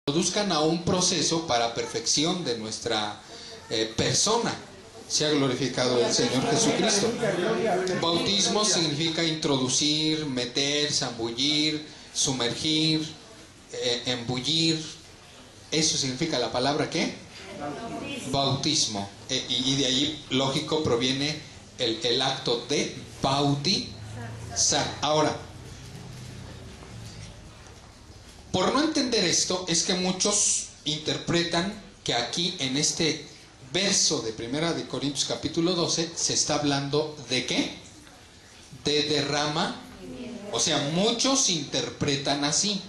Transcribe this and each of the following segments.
conduzcan a un proceso para perfección de nuestra persona. Sea glorificado el Señor Jesucristo. Bautismo significa introducir, meter, zambullir, sumergir, embullir. Eso significa la palabra ¿qué? Bautismo. Y de ahí, lógico, proviene el acto de bautizar. Ahora, por no entender esto, es que muchos interpretan que aquí en este verso de 1 de Corintios capítulo 12 se está hablando de ¿qué? De derrama. O sea, muchos interpretan así,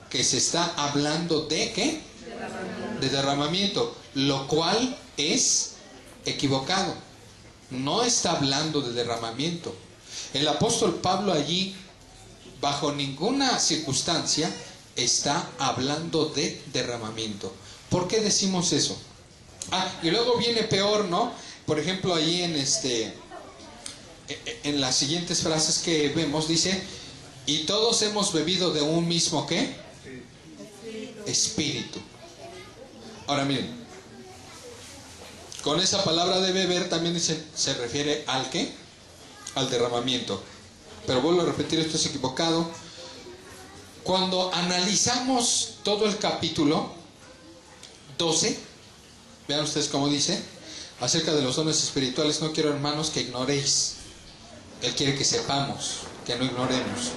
que se está hablando de ¿qué? De derramamiento, lo cual es equivocado. No está hablando de derramamiento. El apóstol Pablo allí, bajo ninguna circunstancia, está hablando de derramamiento. ¿Por qué decimos eso? Y luego viene peor, ¿no? Por ejemplo, ahí en las siguientes frases que vemos, dice: y todos hemos bebido de un mismo ¿qué? Espíritu. Ahora miren, con esa palabra de beber también se refiere al ¿qué? Al derramamiento. Pero vuelvo a repetir, esto es equivocado. Cuando analizamos todo el capítulo 12, vean ustedes cómo dice acerca de los dones espirituales: no quiero, hermanos, que ignoréis. Él quiere que sepamos, que no ignoremos.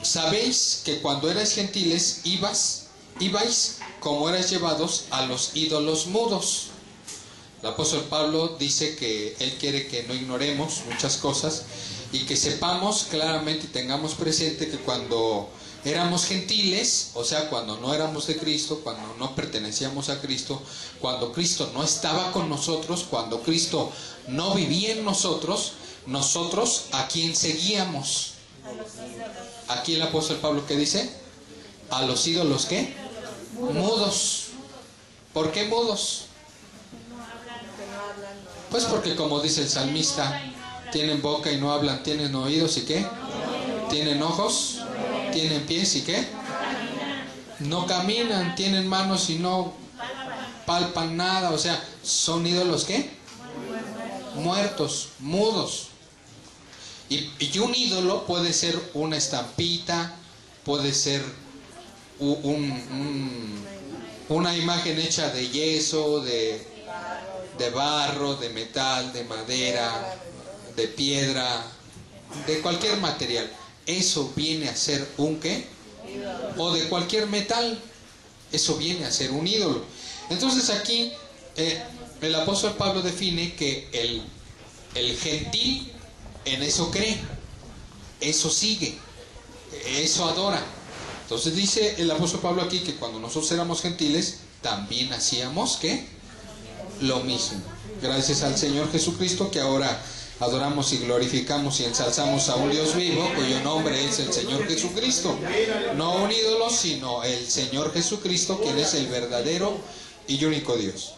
Sabéis que cuando erais gentiles ibais como erais llevados a los ídolos mudos. El apóstol Pablo dice que él quiere que no ignoremos muchas cosas y que sepamos claramente y tengamos presente que cuando éramos gentiles, o sea, cuando no éramos de Cristo, cuando no pertenecíamos a Cristo, cuando Cristo no estaba con nosotros, cuando Cristo no vivía en nosotros, nosotros ¿a quién seguíamos? Aquí el apóstol Pablo, ¿qué dice? A los ídolos ¿qué? Mudos. ¿Por qué mudos? Pues porque, como dice el salmista, tienen boca y no hablan, tienen oídos y ¿qué? Tienen ojos, tienen pies y ¿qué? No caminan, tienen manos y no palpan nada. O sea, son ídolos ¿qué? Muertos, mudos. Y un ídolo puede ser una estampita, puede ser una imagen hecha de yeso, de barro, de metal, de madera, de piedra, de cualquier material. Eso viene a ser un ¿qué? O de cualquier metal, eso viene a ser un ídolo. Entonces aquí el apóstol Pablo define que el gentil en eso cree, eso sigue, eso adora. Entonces dice el apóstol Pablo aquí que cuando nosotros éramos gentiles también hacíamos ¿qué? Lo mismo. Gracias al Señor Jesucristo, que ahora adoramos y glorificamos y ensalzamos a un Dios vivo, cuyo nombre es el Señor Jesucristo. No un ídolo, sino el Señor Jesucristo, quien es el verdadero y único Dios.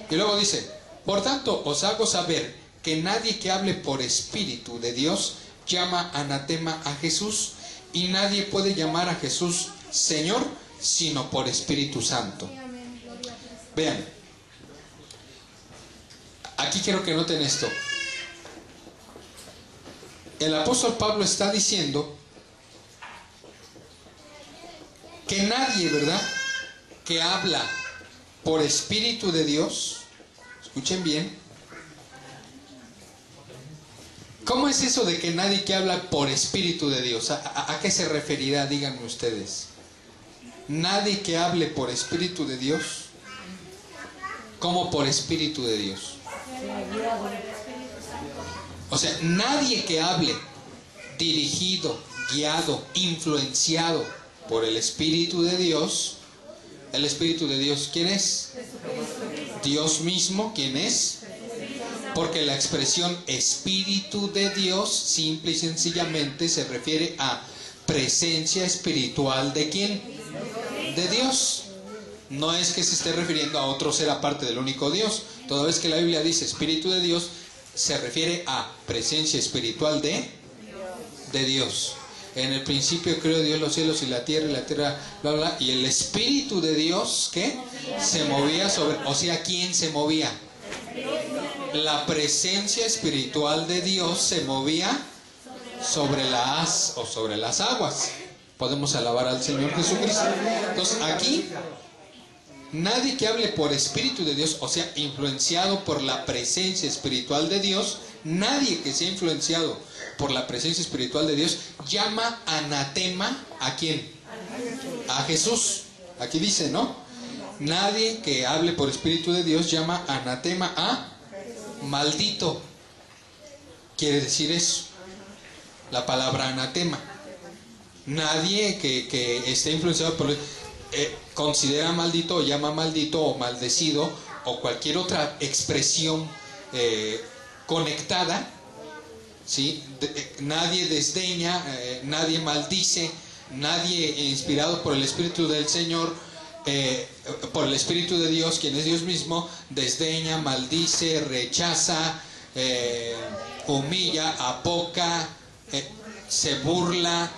Y luego dice: por tanto os hago saber que nadie que hable por Espíritu de Dios llama anatema a Jesús, y nadie puede llamar a Jesús Señor sino por Espíritu Santo. Vean, aquí quiero que noten esto. El apóstol Pablo está diciendo que nadie, ¿verdad?, que habla por Espíritu de Dios, escuchen bien, ¿cómo es eso de que nadie que habla por Espíritu de Dios? ¿A qué se referirá? Díganme ustedes. Nadie que hable por Espíritu de Dios. ¿Cómo por Espíritu de Dios? O sea, nadie que hable dirigido, guiado, influenciado por el Espíritu de Dios. ¿El Espíritu de Dios quién es? Dios mismo. ¿Quién es? Porque la expresión Espíritu de Dios simple y sencillamente se refiere a presencia espiritual ¿de quién? De Dios. No es que se esté refiriendo a otro ser aparte del único Dios. Toda vez que la Biblia dice Espíritu de Dios, se refiere a presencia espiritual de Dios. En el principio creó Dios los cielos y la tierra, bla, bla, y el Espíritu de Dios, ¿qué? Se movía sobre, o sea, ¿quién se movía? La presencia espiritual de Dios se movía sobre las aguas. Podemos alabar al Señor Jesucristo. Entonces, aquí, nadie que hable por Espíritu de Dios, o sea, influenciado por la presencia espiritual de Dios, nadie que sea influenciado por la presencia espiritual de Dios, llama anatema ¿a quién? A Jesús. Aquí dice, ¿no? Nadie que hable por Espíritu de Dios llama anatema a maldito. Quiere decir eso, la palabra anatema. Nadie que esté influenciado por considera maldito o llama maldito o maldecido o cualquier otra expresión conectada, ¿sí? Nadie desdeña, nadie maldice, nadie inspirado por el Espíritu del Señor, por el Espíritu de Dios, quien es Dios mismo, desdeña, maldice, rechaza, humilla, apoca, se burla.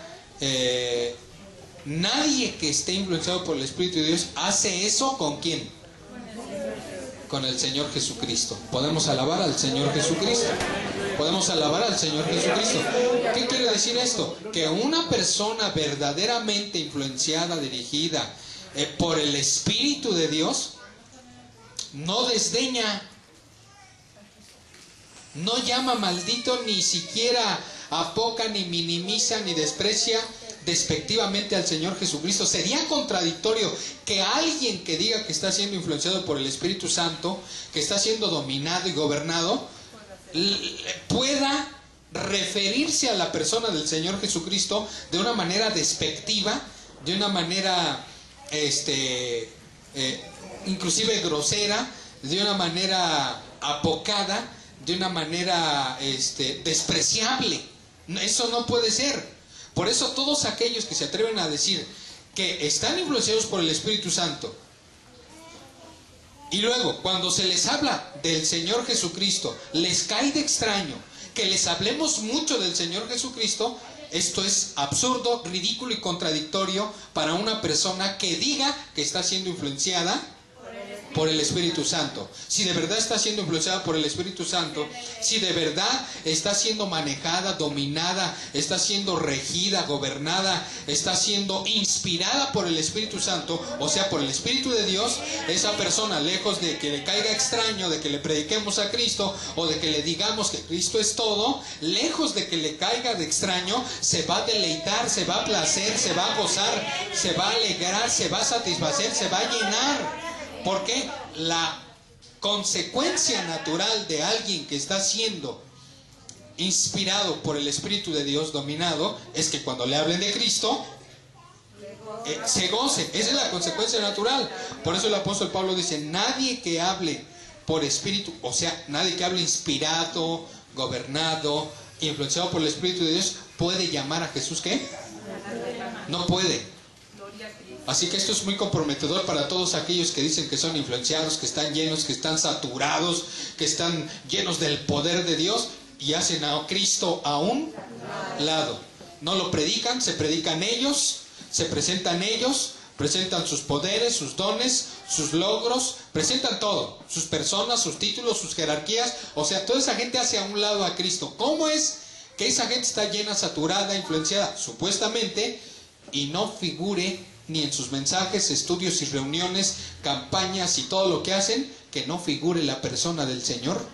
Nadie que esté influenciado por el Espíritu de Dios hace eso. ¿Con quién? Con el Señor Jesucristo. Podemos alabar al Señor Jesucristo. Podemos alabar al Señor Jesucristo. ¿Qué quiere decir esto? Que una persona verdaderamente influenciada, dirigida por el Espíritu de Dios, no desdeña, no llama maldito, ni siquiera apoca, ni minimiza, ni desprecia despectivamente al Señor Jesucristo. Sería contradictorio que alguien que diga que está siendo influenciado por el Espíritu Santo, que está siendo dominado y gobernado, pueda referirse a la persona del Señor Jesucristo de una manera despectiva, de una manera inclusive grosera, de una manera apocada, de una manera despreciable. Eso no puede ser. Por eso todos aquellos que se atreven a decir que están influenciados por el Espíritu Santo, y luego cuando se les habla del Señor Jesucristo, les cae de extraño que les hablemos mucho del Señor Jesucristo, esto es absurdo, ridículo y contradictorio para una persona que diga que está siendo influenciada por el Espíritu Santo. Si de verdad está siendo influenciada por el Espíritu Santo, si de verdad está siendo manejada, dominada, está siendo regida, gobernada, está siendo inspirada por el Espíritu Santo, o sea, por el Espíritu de Dios, esa persona, lejos de que le caiga extraño, de que le prediquemos a Cristo o de que le digamos que Cristo es todo, lejos de que le caiga de extraño, se va a deleitar, se va a placer, se va a gozar, se va a alegrar, se va a satisfacer, se va a llenar. Porque la consecuencia natural de alguien que está siendo inspirado por el Espíritu de Dios, dominado, es que cuando le hablen de Cristo, se goce. Esa es la consecuencia natural. Por eso el apóstol Pablo dice, nadie que hable por Espíritu, o sea, nadie que hable inspirado, gobernado, influenciado por el Espíritu de Dios, puede llamar a Jesús, ¿qué? No puede. Así que esto es muy comprometedor para todos aquellos que dicen que son influenciados, que están llenos, que están saturados, que están llenos del poder de Dios y hacen a Cristo a un lado. No lo predican, se predican ellos, se presentan ellos, presentan sus poderes, sus dones, sus logros, presentan todo, sus personas, sus títulos, sus jerarquías. O sea, toda esa gente hace a un lado a Cristo. ¿Cómo es que esa gente está llena, saturada, influenciada, supuestamente, y no figure ni en sus mensajes, estudios y reuniones, campañas y todo lo que hacen, que no figure la persona del Señor?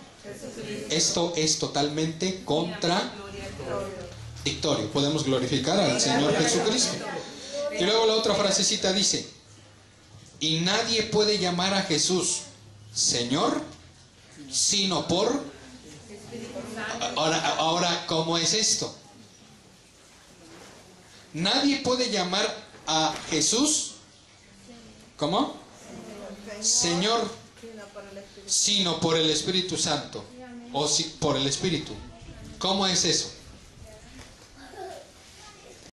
Esto es totalmente contradictorio. Podemos glorificar al Señor Jesucristo. Y luego la otra frasecita dice, y nadie puede llamar a Jesús Señor sino por... Ahora, ¿cómo es esto? Nadie puede llamar a Jesús, ¿cómo? Señor, sino por el Espíritu Santo, o por el Espíritu. ¿Cómo es eso?